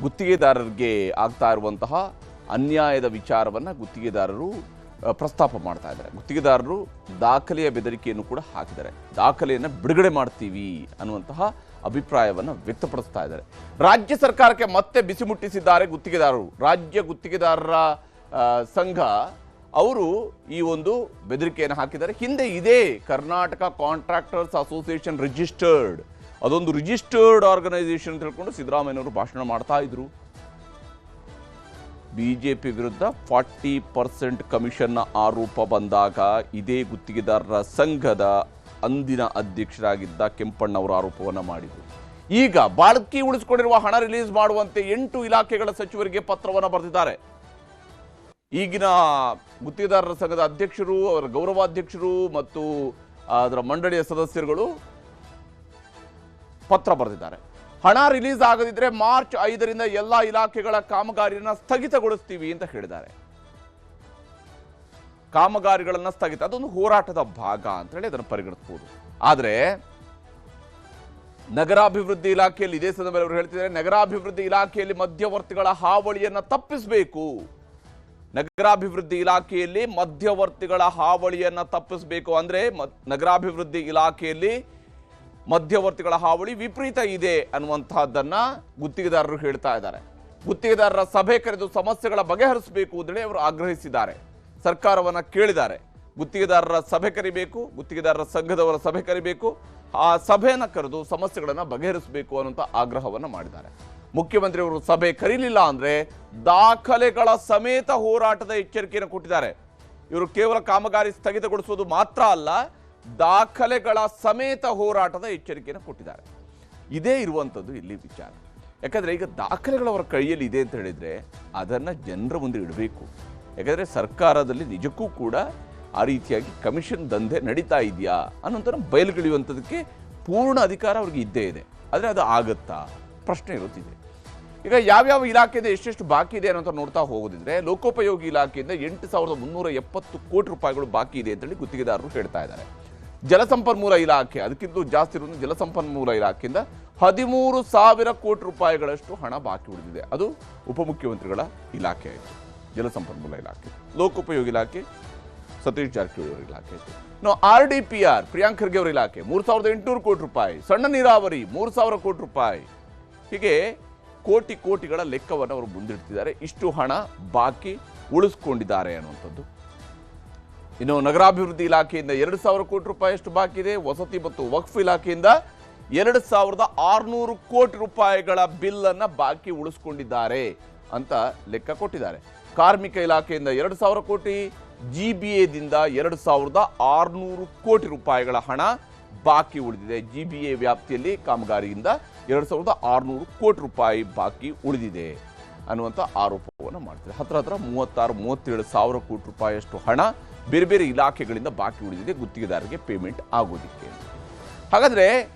ಗುತ್ತಿಗೆದಾರರಿಗೆ ಆಗ್ತಾ ಇರುವಂತಹ ಅನ್ಯಾಯದ ವಿಚಾರವನ್ನು ಗುತ್ತಿಗೆದಾರರು ಪ್ರಸ್ತಾಪ ಮಾಡ್ತಾ ಇದ್ದಾರೆ. ಗುತ್ತಿಗೆದಾರರು ದಾಖಲೆಯ ಬೆದರಿಕೆಯನ್ನು ಕೂಡ ಹಾಕಿದ್ದಾರೆ. ದಾಖಲೆಯನ್ನು ಬಿಡುಗಡೆ ಮಾಡ್ತೀವಿ ಅನ್ನುವಂತಹ ಅಭಿಪ್ರಾಯವನ್ನು ವ್ಯಕ್ತಪಡಿಸ್ತಾ ಇದ್ದಾರೆ. ರಾಜ್ಯ ಸರ್ಕಾರಕ್ಕೆ ಮತ್ತೆ ಬಿಸಿ ಮುಟ್ಟಿಸಿದ್ದಾರೆ ಗುತ್ತಿಗೆದಾರರು. ರಾಜ್ಯ ಗುತ್ತಿಗೆದಾರರ ಸಂಘ ಅವರು ಈ ಒಂದು ಬೆದರಿಕೆಯನ್ನು ಹಾಕಿದ್ದಾರೆ. ಹಿಂದೆ ಇದೇ ಕರ್ನಾಟಕ ಕಾಂಟ್ರಾಕ್ಟರ್ಸ್ ಅಸೋಸಿಯೇಷನ್ ರಿಜಿಸ್ಟರ್ಡ್, ಅದೊಂದು ರಿಜಿಸ್ಟರ್ಡ್ ಆರ್ಗನೈಸೇಷನ್ ಅಂತ ಹೇಳ್ಕೊಂಡು ಸಿದ್ದರಾಮಯ್ಯನವರು ಭಾಷಣ ಮಾಡ್ತಾ ಇದ್ರು. ಬಿಜೆಪಿ ವಿರುದ್ಧ 40% ಕಮಿಷನ್ನ ಆರೋಪ ಬಂದಾಗ ಇದೇ ಗುತ್ತಿಗೆದಾರರ ಸಂಘದ ಅಂದಿನ ಅಧ್ಯಕ್ಷರಾಗಿದ್ದ ಕೆಂಪಣ್ಣವರು ಆರೋಪವನ್ನು ಮಾಡಿದರು. ಈಗ ಬಾಳ್ಕಿ ಉಳಿಸಿಕೊಂಡಿರುವ ಹಣ ರಿಲೀಸ್ ಮಾಡುವಂತೆ 8 ಇಲಾಖೆಗಳ ಸಚಿವರಿಗೆ ಪತ್ರವನ್ನು ಬರೆದಿದ್ದಾರೆ. ಈಗಿನ ಗುತ್ತಿಗೆದಾರರ ಸಂಘದ ಅಧ್ಯಕ್ಷರು, ಅವರ ಗೌರವಾಧ್ಯಕ್ಷರು ಮತ್ತು ಅದರ ಮಂಡಳಿಯ ಸದಸ್ಯರುಗಳು ಪತ್ರ ಬರೆದಿದ್ದಾರೆ. ಹಣ ರಿಲೀಸ್ ಆಗದಿದ್ರೆ ಮಾರ್ಚ್ 5ರಿಂದ ಎಲ್ಲ ಇಲಾಖೆಗಳ ಕಾಮಗಾರಿಯನ್ನು ಸ್ಥಗಿತಗೊಳಿಸ್ತೀವಿ ಅಂತ ಹೇಳಿದ್ದಾರೆ. ಕಾಮಗಾರಿಗಳನ್ನ ಸ್ಥಗಿತ, ಅದೊಂದು ಹೋರಾಟದ ಭಾಗ ಅಂತ ಹೇಳಿ ಅದನ್ನು ಪರಿಗಣಿಸಬಹುದು. ಆದರೆ ನಗರಾಭಿವೃದ್ಧಿ ಇಲಾಖೆಯಲ್ಲಿ ಇದೇ ಸಂದರ್ಭದಲ್ಲಿ ಅವರು ಹೇಳ್ತಿದ್ದಾರೆ, ನಗರಾಭಿವೃದ್ಧಿ ಇಲಾಖೆಯಲ್ಲಿ ಮಧ್ಯವರ್ತಿಗಳ ಹಾವಳಿಯನ್ನ ತಪ್ಪಿಸಬೇಕು. ನಗರಾಭಿವೃದ್ಧಿ ಇಲಾಖೆಯಲ್ಲಿ ಮಧ್ಯವರ್ತಿಗಳ ಹಾವಳಿಯನ್ನ ತಪ್ಪಿಸಬೇಕು. ಅಂದ್ರೆ ನಗರಾಭಿವೃದ್ಧಿ ಇಲಾಖೆಯಲ್ಲಿ ಮಧ್ಯವರ್ತಿಗಳ ಹಾವಳಿ ವಿಪರೀತ ಇದೆ ಅನ್ನುವಂತಹದ್ದನ್ನ ಗುತ್ತಿಗೆದಾರರು ಹೇಳ್ತಾ ಇದ್ದಾರೆ. ಗುತ್ತಿಗೆದಾರರ ಸಭೆ ಕರೆದು ಸಮಸ್ಯೆಗಳ ಬಗೆಹರಿಸಬೇಕು ಅಂತೇಳಿ ಅವರು ಆಗ್ರಹಿಸಿದ್ದಾರೆ. ಸರ್ಕಾರವನ್ನ ಕೇಳಿದ್ದಾರೆ. ಗುತ್ತಿಗೆದಾರರ ಸಭೆ ಕರಿಬೇಕು, ಗುತ್ತಿಗೆದಾರರ ಸಂಘದವರ ಸಭೆ ಕರಿಬೇಕು, ಆ ಸಭೆಯನ್ನು ಕರೆದು ಸಮಸ್ಯೆಗಳನ್ನು ಬಗೆಹರಿಸಬೇಕು ಅನ್ನುವಂಥ ಆಗ್ರಹವನ್ನು ಮಾಡಿದ್ದಾರೆ. ಮುಖ್ಯಮಂತ್ರಿಯವರು ಸಭೆ ಕರೀಲಿಲ್ಲ ಅಂದ್ರೆ ದಾಖಲೆಗಳ ಸಮೇತ ಹೋರಾಟದ ಎಚ್ಚರಿಕೆಯನ್ನು ಕೊಟ್ಟಿದ್ದಾರೆ. ಇವರು ಕೇವಲ ಕಾಮಗಾರಿ ಸ್ಥಗಿತಗೊಳಿಸುವುದು ಮಾತ್ರ ಅಲ್ಲ, ದಾಖಲೆಗಳ ಸಮೇತ ಹೋರಾಟದ ಎಚ್ಚರಿಕೆಯನ್ನು ಕೊಟ್ಟಿದ್ದಾರೆ. ಇದೇ ಇರುವಂಥದ್ದು ಇಲ್ಲಿ ವಿಚಾರ. ಯಾಕಂದ್ರೆ ಈಗ ದಾಖಲೆಗಳವರ ಕೈಯಲ್ಲಿ ಇದೆ ಅಂತ ಹೇಳಿದ್ರೆ ಅದನ್ನ ಜನರ ಮುಂದೆ ಇಡಬೇಕು. ಯಾಕಂದ್ರೆ ಸರ್ಕಾರದಲ್ಲಿ ನಿಜಕ್ಕೂ ಕೂಡ ಆ ರೀತಿಯಾಗಿ ಕಮಿಷನ್ ದಂಧೆ ನಡೀತಾ ಇದೆಯಾ ಅನ್ನೋಂಥ ಬಯಲುಗಿಳಿಯುವಂಥದಕ್ಕೆ ಪೂರ್ಣ ಅಧಿಕಾರ ಅವ್ರಿಗೆ ಇದ್ದೇ ಇದೆ. ಆದರೆ ಅದು ಆಗುತ್ತಾ ಪ್ರಶ್ನೆ ಇರುತ್ತಿದೆ. ಈಗ ಯಾವ್ಯಾವ ಇಲಾಖೆಯಿಂದ ಎಷ್ಟೆಷ್ಟು ಬಾಕಿ ಇದೆ ಅನ್ನೋಂಥ ನೋಡ್ತಾ ಹೋಗೋದಿದ್ರೆ ಲೋಕೋಪಯೋಗಿ ಇಲಾಖೆಯಿಂದ 8,370 ಕೋಟಿ ರೂಪಾಯಿಗಳು ಬಾಕಿ ಇದೆ ಅಂತೇಳಿ ಗುತ್ತಿಗೆದಾರರು ಹೇಳ್ತಾ ಇದ್ದಾರೆ. ಜಲಸಂಪನ್ಮೂಲ ಇಲಾಖೆ ಅದಕ್ಕಿಂತ ಜಾಸ್ತಿ ಇರೋದು. ಜಲಸಂಪನ್ಮೂಲ ಇಲಾಖೆಯಿಂದ 13,000 ಕೋಟಿ ರೂಪಾಯಿಗಳಷ್ಟು ಹಣ ಬಾಕಿ ಉಳಿದಿದೆ. ಅದು ಉಪಮುಖ್ಯಮಂತ್ರಿಗಳ ಇಲಾಖೆ ಆಯಿತು, ಜಲಸಂಪನ್ಮೂಲ ಇಲಾಖೆ. ಲೋಕೋಪಯೋಗಿ ಇಲಾಖೆ ಸತೀಶ್ ಜಾರಕಿಹೊಳಿ ಅವರ ಇಲಾಖೆ ಆಯಿತು. ನಾವು RDPR ಪ್ರಿಯಾಂಕ್ ಖರ್ಗೆ ಅವರ ಇಲಾಖೆ 3,800 ಕೋಟಿ ರೂಪಾಯಿ. ಸಣ್ಣ ನೀರಾವರಿ 3,000 ಕೋಟಿ ರೂಪಾಯಿ. ಹೀಗೆ ಕೋಟಿಗಳ ಲೆಕ್ಕವನ್ನು ಅವರು ಮುಂದಿಡ್ತಿದ್ದಾರೆ. ಇಷ್ಟು ಹಣ ಬಾಕಿ ಉಳಿಸ್ಕೊಂಡಿದ್ದಾರೆ ಅನ್ನುವಂಥದ್ದು. ಇನ್ನು ನಗರಾಭಿವೃದ್ಧಿ ಇಲಾಖೆಯಿಂದ 2,000 ಕೋಟಿ ರೂಪಾಯಿ ಅಷ್ಟು ಬಾಕಿ ಇದೆ. ವಸತಿ ಮತ್ತು ವಕ್ಫ್ ಇಲಾಖೆಯಿಂದ 2,600 ಕೋಟಿ ರೂಪಾಯಿಗಳ ಬಿಲ್ ಅನ್ನ ಬಾಕಿ ಉಳಿಸ್ಕೊಂಡಿದ್ದಾರೆ ಅಂತ ಲೆಕ್ಕ ಕೊಟ್ಟಿದ್ದಾರೆ. ಕಾರ್ಮಿಕ ಇಲಾಖೆಯಿಂದ 2,000 ಕೋಟಿ, GBAದಿಂದ 2,600 ಕೋಟಿ ರೂಪಾಯಿಗಳ ಹಣ ಬಾಕಿ ಉಳಿದಿದೆ. GBA ವ್ಯಾಪ್ತಿಯಲ್ಲಿ ಕಾಮಗಾರಿಯಿಂದ 2,600 ಕೋಟಿ ರೂಪಾಯಿ ಬಾಕಿ ಉಳಿದಿದೆ ಅನ್ನುವಂಥ ಆರೋಪವನ್ನು ಮಾಡ್ತಾರೆ. ಹತ್ರ 36-37 ಸಾವಿರ ಕೋಟಿ ರೂಪಾಯಿಯಷ್ಟು ಹಣ ಬೇರೆ ಬೇರೆ ಇಲಾಖೆಗಳಿಂದ ಬಾಕಿ ಉಳಿದಿದೆ ಗುತ್ತಿಗೆದಾರರಿಗೆ ಪೇಮೆಂಟ್ ಆಗೋದಿಕ್ಕೆ. ಹಾಗಾದ್ರೆ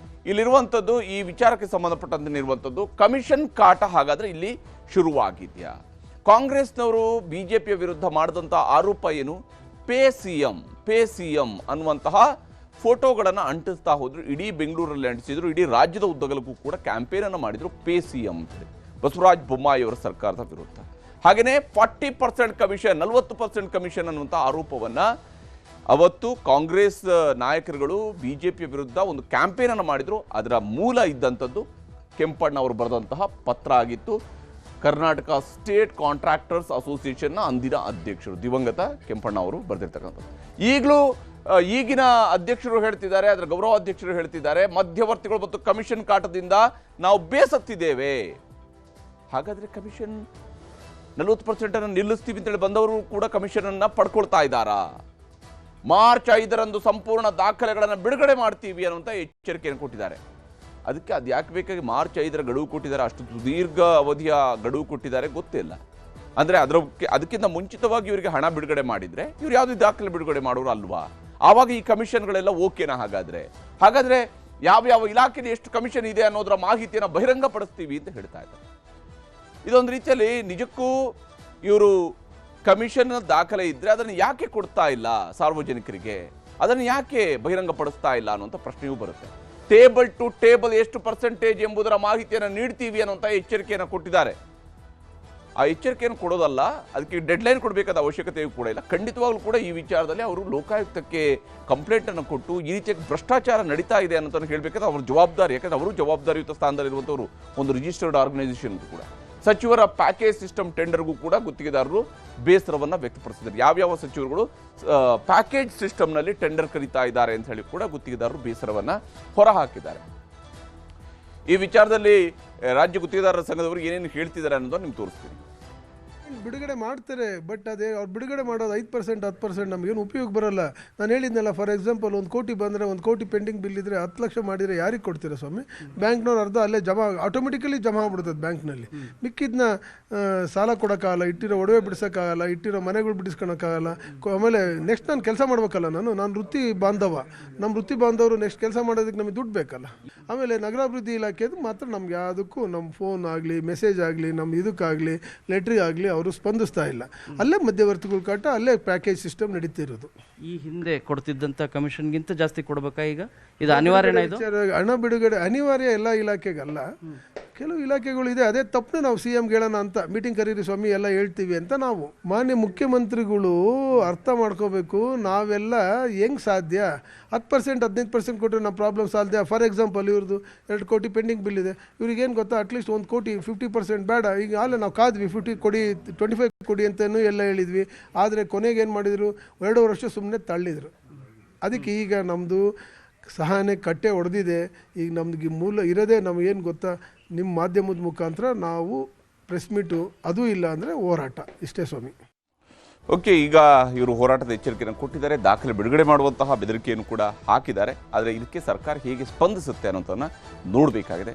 ಇಲ್ಲಿರುವಂಥದ್ದು ಈ ವಿಚಾರಕ್ಕೆ ಸಂಬಂಧಪಟ್ಟಂತೆ ಇರುವಂಥದ್ದು ಕಮಿಷನ್ ಕಾಟ ಹಾಗಾದ್ರೆ ಇಲ್ಲಿ ಶುರುವಾಗಿದೆಯಾ? ಕಾಂಗ್ರೆಸ್ನವರು ಬಿಜೆಪಿಯ ವಿರುದ್ಧ ಮಾಡಿದಂಥ ಆರೋಪ ಏನು? ಪೇ ಸಿಎಂ ಅನ್ನುವಂತಹ ಫೋಟೋಗಳನ್ನು ಅಂಟಿಸ್ತಾ ಹೋದ್ರು. ಇಡೀ ಬೆಂಗಳೂರಲ್ಲಿ ಅಂಟಿಸಿದ್ರು, ಇಡೀ ರಾಜ್ಯದ ಉದ್ದಗಲಕ್ಕೂ ಕೂಡ ಕ್ಯಾಂಪೇನ್ ಅನ್ನು ಮಾಡಿದ್ರು ಪೇ ಸಿಎಂ ಅಂತೇಳಿ ಬಸವರಾಜ ಬೊಮ್ಮಾಯಿ ಅವರ ಸರ್ಕಾರದ ವಿರುದ್ಧ. ಹಾಗೆಯೇ 40% ಕಮಿಷನ್, 40% ಕಮಿಷನ್ ಅನ್ನುವಂಥ ಆರೋಪವನ್ನ ಅವತ್ತು ಕಾಂಗ್ರೆಸ್ ನಾಯಕರುಗಳು ಬಿಜೆಪಿಯ ವಿರುದ್ಧ ಒಂದು ಕ್ಯಾಂಪೇನ್ ಅನ್ನು ಮಾಡಿದ್ರು. ಅದರ ಮೂಲ ಇದ್ದಂಥದ್ದು ಕೆಂಪಣ್ಣ ಅವರು ಬರೆದಂತಹ ಪತ್ರ ಆಗಿತ್ತು. ಕರ್ನಾಟಕ ಸ್ಟೇಟ್ ಕಾಂಟ್ರಾಕ್ಟರ್ಸ್ ಅಸೋಸಿಯೇಷನ್ನ ಅಂದಿನ ಅಧ್ಯಕ್ಷರು ದಿವಂಗತ ಕೆಂಪಣ್ಣ ಅವರು ಬರೆದಿರ್ತಕ್ಕಂಥದ್ದು. ಈಗಿನ ಅಧ್ಯಕ್ಷರು ಹೇಳ್ತಿದ್ದಾರೆ, ಅದರ ಗೌರವಾಧ್ಯಕ್ಷರು ಹೇಳ್ತಿದ್ದಾರೆ, ಮಧ್ಯವರ್ತಿಗಳು ಮತ್ತು ಕಮಿಷನ್ ಕಾಟದಿಂದ ನಾವು ಬೇಸತ್ತಿದ್ದೇವೆ. ಹಾಗಾದ್ರೆ ಕಮಿಷನ್ 40% ಅನ್ನು ನಿಲ್ಲಿಸ್ತೀವಿ ಅಂತೇಳಿ ಬಂದವರು ಕೂಡ ಕಮಿಷನ್ ಅನ್ನ ಪಡ್ಕೊಳ್ತಾ ಇದ್ದಾರಾ? ಮಾರ್ಚ್ 5ರಂದು ಸಂಪೂರ್ಣ ದಾಖಲೆಗಳನ್ನು ಬಿಡುಗಡೆ ಮಾಡ್ತೀವಿ ಅನ್ನುವಂಥ ಎಚ್ಚರಿಕೆಯನ್ನು ಕೊಟ್ಟಿದ್ದಾರೆ. ಅದಕ್ಕೆ ಅದು ಯಾಕೆ ಬೇಕಾಗಿ ಮಾರ್ಚ್ 5ರ ಗಡುವು ಕೊಟ್ಟಿದ್ದಾರೆ, ಅಷ್ಟು ಸುದೀರ್ಘ ಅವಧಿಯ ಗಡುವು ಕೊಟ್ಟಿದ್ದಾರೆ ಗೊತ್ತಿಲ್ಲ. ಅಂದರೆ ಅದಕ್ಕಿಂತ ಮುಂಚಿತವಾಗಿ ಇವರಿಗೆ ಹಣ ಬಿಡುಗಡೆ ಮಾಡಿದರೆ ಇವ್ರು ಯಾವುದೇ ದಾಖಲೆ ಬಿಡುಗಡೆ ಮಾಡೋರು ಅಲ್ವಾ? ಆವಾಗ ಈ ಕಮಿಷನ್ಗಳೆಲ್ಲ ಓಕೆನಾ? ಹಾಗಾದ್ರೆ ಯಾವ ಇಲಾಖೆಯಲ್ಲಿ ಎಷ್ಟು ಕಮಿಷನ್ ಇದೆ ಅನ್ನೋದರ ಮಾಹಿತಿಯನ್ನು ಬಹಿರಂಗಪಡಿಸ್ತೀವಿ ಅಂತ ಹೇಳ್ತಾ ಇದ್ದಾರೆ. ಇದೊಂದು ರೀತಿಯಲ್ಲಿ ನಿಜಕ್ಕೂ ಇವರು ಕಮಿಷನ್ ದಾಖಲೆ ಇದ್ರೆ ಅದನ್ನು ಯಾಕೆ ಕೊಡ್ತಾ ಇಲ್ಲ ಸಾರ್ವಜನಿಕರಿಗೆ, ಅದನ್ನು ಯಾಕೆ ಬಹಿರಂಗಪಡಿಸ್ತಾ ಇಲ್ಲ ಅನ್ನುವಂಥ ಪ್ರಶ್ನೆಯೂ ಬರುತ್ತೆ. ಟೇಬಲ್ ಟು ಟೇಬಲ್ ಎಷ್ಟು ಪರ್ಸೆಂಟೇಜ್ ಎಂಬುದರ ಮಾಹಿತಿಯನ್ನು ನೀಡ್ತೀವಿ ಅನ್ನುವಂಥ ಎಚ್ಚರಿಕೆಯನ್ನು ಕೊಟ್ಟಿದ್ದಾರೆ. ಆ ಎಚ್ಚರಿಕೆಯನ್ನು ಕೊಡೋದಲ್ಲ, ಅದಕ್ಕೆ ಡೆಡ್ಲೈನ್ ಕೊಡಬೇಕಾದ ಅವಶ್ಯಕತೆಯೂ ಕೂಡ ಇಲ್ಲ. ಖಂಡಿತವಾಗ್ಲೂ ಕೂಡ ಈ ವಿಚಾರದಲ್ಲಿ ಅವರು ಲೋಕಾಯುಕ್ತಕ್ಕೆ ಕಂಪ್ಲೇಂಟನ್ನು ಕೊಟ್ಟು ಈ ರೀತಿಯ ಭ್ರಷ್ಟಾಚಾರ ನಡೀತಾ ಇದೆ ಅನ್ನೋದನ್ನು ಹೇಳಬೇಕಾದ್ರೆ ಅವ್ರ ಜವಾಬ್ದಾರಿ, ಯಾಕಂದ್ರೆ ಅವರು ಜವಾಬ್ದಾರಿಯುತ ಸ್ಥಾನದಲ್ಲಿರುವಂಥವರು, ಒಂದು ರಿಜಿಸ್ಟರ್ಡ್ ಆರ್ಗನೈಸೇಷನ್ ಕೂಡ. ಸಚಿವರ ಪ್ಯಾಕೇಜ್ ಸಿಸ್ಟಮ್ ಟೆಂಡರ್ಗೂ ಕೂಡ ಗುತ್ತಿಗೆದಾರರು ಬೇಸರವನ್ನು ವ್ಯಕ್ತಪಡಿಸಿದ್ದಾರೆ. ಯಾವ್ಯಾವ ಸಚಿವರುಗಳು ಪ್ಯಾಕೇಜ್ ಸಿಸ್ಟಮ್ನಲ್ಲಿ ಟೆಂಡರ್ ಕರೀತಾ ಇದ್ದಾರೆ ಅಂತ ಹೇಳಿ ಕೂಡ ಗುತ್ತಿಗೆದಾರರು ಬೇಸರವನ್ನು ಹೊರಹಾಕಿದ್ದಾರೆ. ಈ ವಿಚಾರದಲ್ಲಿ ರಾಜ್ಯ ಗುತ್ತಿಗೆದಾರರ ಸಂಘದವರು ಏನೇನು ಹೇಳ್ತಿದ್ದಾರೆ ಅನ್ನೋದನ್ನು ನಿಮ್ಗೆ ತೋರಿಸ್ತೀನಿ. ಬಿಡುಗಡೆ ಮಾಡ್ತಾರೆ, ಬಟ್ ಅದೇ ಅವ್ರು ಬಿಡುಗಡೆ ಮಾಡೋದು 5% 10% ನಮಗೇನು ಉಪಯೋಗ ಬರೋಲ್ಲ. ನಾನು ಹೇಳಿದ್ನಲ್ಲ, ಫಾರ್ ಎಕ್ಸಾಂಪಲ್ 1 ಕೋಟಿ ಬಂದರೆ 1 ಕೋಟಿ ಪೆಂಡಿಂಗ್ ಬಿಲ್ ಇದ್ದರೆ 10 ಲಕ್ಷ ಮಾಡಿದರೆ ಯಾರಿಗೆ ಕೊಡ್ತೀರಾ ಸ್ವಾಮಿ? ಬ್ಯಾಂಕ್ನವ್ರು ಅರ್ಧ ಅಲ್ಲೇ ಆಟೋಮೆಟಿಕಲಿ ಜಮಾ ಆಗ್ಬಿಡ್ತದೆ ಬ್ಯಾಂಕ್ನಲ್ಲಿ. ಮಿಕ್ಕಿದ್ನ ಸಾಲ ಕೊಡೋಕ್ಕಾಗಲ್ಲ, ಇಟ್ಟಿರೋ ಒಡವೆ ಬಿಡಿಸೋಕ್ಕಾಗಲ್ಲ, ಇಟ್ಟಿರೋ ಮನೆಗಳು ಬಿಡಿಸ್ಕೊಳಕ್ಕಾಗಲ್ಲ. ಆಮೇಲೆ ನೆಕ್ಸ್ಟ್ ನಾನು ಕೆಲಸ ಮಾಡ್ಬೇಕಲ್ಲ, ನಾನು ವೃತ್ತಿ ಬಾಂಧವ, ನಮ್ಮ ವೃತ್ತಿ ಬಾಂಧವರು ನೆಕ್ಸ್ಟ್ ಕೆಲಸ ಮಾಡೋದಕ್ಕೆ ನಮಗೆ ದುಡ್ಡು ಬೇಕಲ್ಲ. ಆಮೇಲೆ ನಗರಾಭಿವೃದ್ಧಿ ಇಲಾಖೆದು ಮಾತ್ರ ನಮ್ಗೆ ಯಾವುದಕ್ಕೂ ನಮ್ಮ ಫೋನ್ ಆಗಲಿ, ಮೆಸೇಜ್ ಆಗಲಿ, ನಮ್ಮ ಇದಕ್ಕಾಗಲಿ, ಲೆಟ್ರಿ ಆಗಲಿ ಅವರು ಸ್ಪಂದಿಸ್ತಾ ಇಲ್ಲ. ಅಲ್ಲೇ ಮಧ್ಯವರ್ತಿಗಳ ಕಾಟ, ಅಲ್ಲೇ ಪ್ಯಾಕೇಜ್ ಸಿಸ್ಟಮ್ ನಡೀತಿರೋದು. ಈ ಹಿಂದೆ ಕೊಡ್ತಿದ್ದಂಥ ಕಮಿಷನ್ಗಿಂತ ಜಾಸ್ತಿ ಕೊಡ್ಬೇಕಾ ಈಗ? ಇದು ಅನಿವಾರ್ಯನಾ? ಇದು ಹಣ ಬಿಡುಗಡೆ ಅನಿವಾರ್ಯ ಎಲ್ಲ ಇಲಾಖೆಗಲ್ಲ, ಕೆಲವು ಇಲಾಖೆಗಳು ಇದೆ. ಅದೇ ತಪ್ಪು ನಾವು CM ಹೇಳೋಣ ಅಂತ ಮೀಟಿಂಗ್ ಕರೀರಿ ಸ್ವಾಮಿ ಎಲ್ಲ ಹೇಳ್ತೀವಿ ಅಂತ ನಾವು. ಮಾನ್ಯ ಮುಖ್ಯಮಂತ್ರಿಗಳು ಅರ್ಥ ಮಾಡ್ಕೋಬೇಕು, ನಾವೆಲ್ಲ ಹೆಂಗೆ ಸಾಧ್ಯ? 10% 15% ಕೊಟ್ಟರೆ ನಮ್ಮ ಪ್ರಾಬ್ಲಮ್ ಸಾಧ್ಯ. ಫಾರ್ ಎಕ್ಸಾಂಪಲ್ ಇವ್ರದ್ದು 2 ಕೋಟಿ ಪೆಂಡಿಂಗ್ ಬಿಲ್ ಇದೆ, ಇವ್ರಿಗೇನು ಗೊತ್ತಾ, ಅಟ್ಲೀಸ್ಟ್ 1 ಕೋಟಿ 50% ಬೇಡ. ಈಗ ಅಲ್ಲೇ ನಾವು ಕಾದ್ವಿ 50 ಕೊಡಿ 25 ಕೊಡಿ ಅಂತಲೂ ಎಲ್ಲ ಹೇಳಿದ್ವಿ. ಆದರೆ ಕೊನೆಗೆ ಏನು ಮಾಡಿದರು, 2 ವರ್ಷ ಸುಮ್ಮನೆ ತಳ್ಳಿದರು. ಅದಕ್ಕೆ ಈಗ ನಮ್ಮದು ಸಹನೆ ಕಟ್ಟೆ ಹೊಡೆದಿದೆ. ಈಗ ನಮ್ಗೆ ಮೂಲ ಇರೋದೇ ನಮಗೇನು ಗೊತ್ತಾ, ನಿಮ್ಮ ಮಾಧ್ಯಮದ ಮುಖಾಂತರ ನಾವು ಪ್ರೆಸ್ ಮೀಟು, ಅದೂ ಇಲ್ಲ ಅಂದರೆ ಹೋರಾಟ, ಇಷ್ಟೇ ಸ್ವಾಮಿ. ಓಕೆ, ಈಗ ಇವರು ಹೋರಾಟದ ಎಚ್ಚರಿಕೆಯನ್ನು ಕೊಟ್ಟಿದ್ದಾರೆ, ದಾಖಲೆ ಬಿಡುಗಡೆ ಮಾಡುವಂತಹ ಬೆದರಿಕೆಯನ್ನು ಕೂಡ ಹಾಕಿದ್ದಾರೆ. ಆದರೆ ಇದಕ್ಕೆ ಸರ್ಕಾರ ಹೇಗೆ ಸ್ಪಂದಿಸುತ್ತೆ ಅನ್ನೋದನ್ನು ನೋಡಬೇಕಾಗಿದೆ.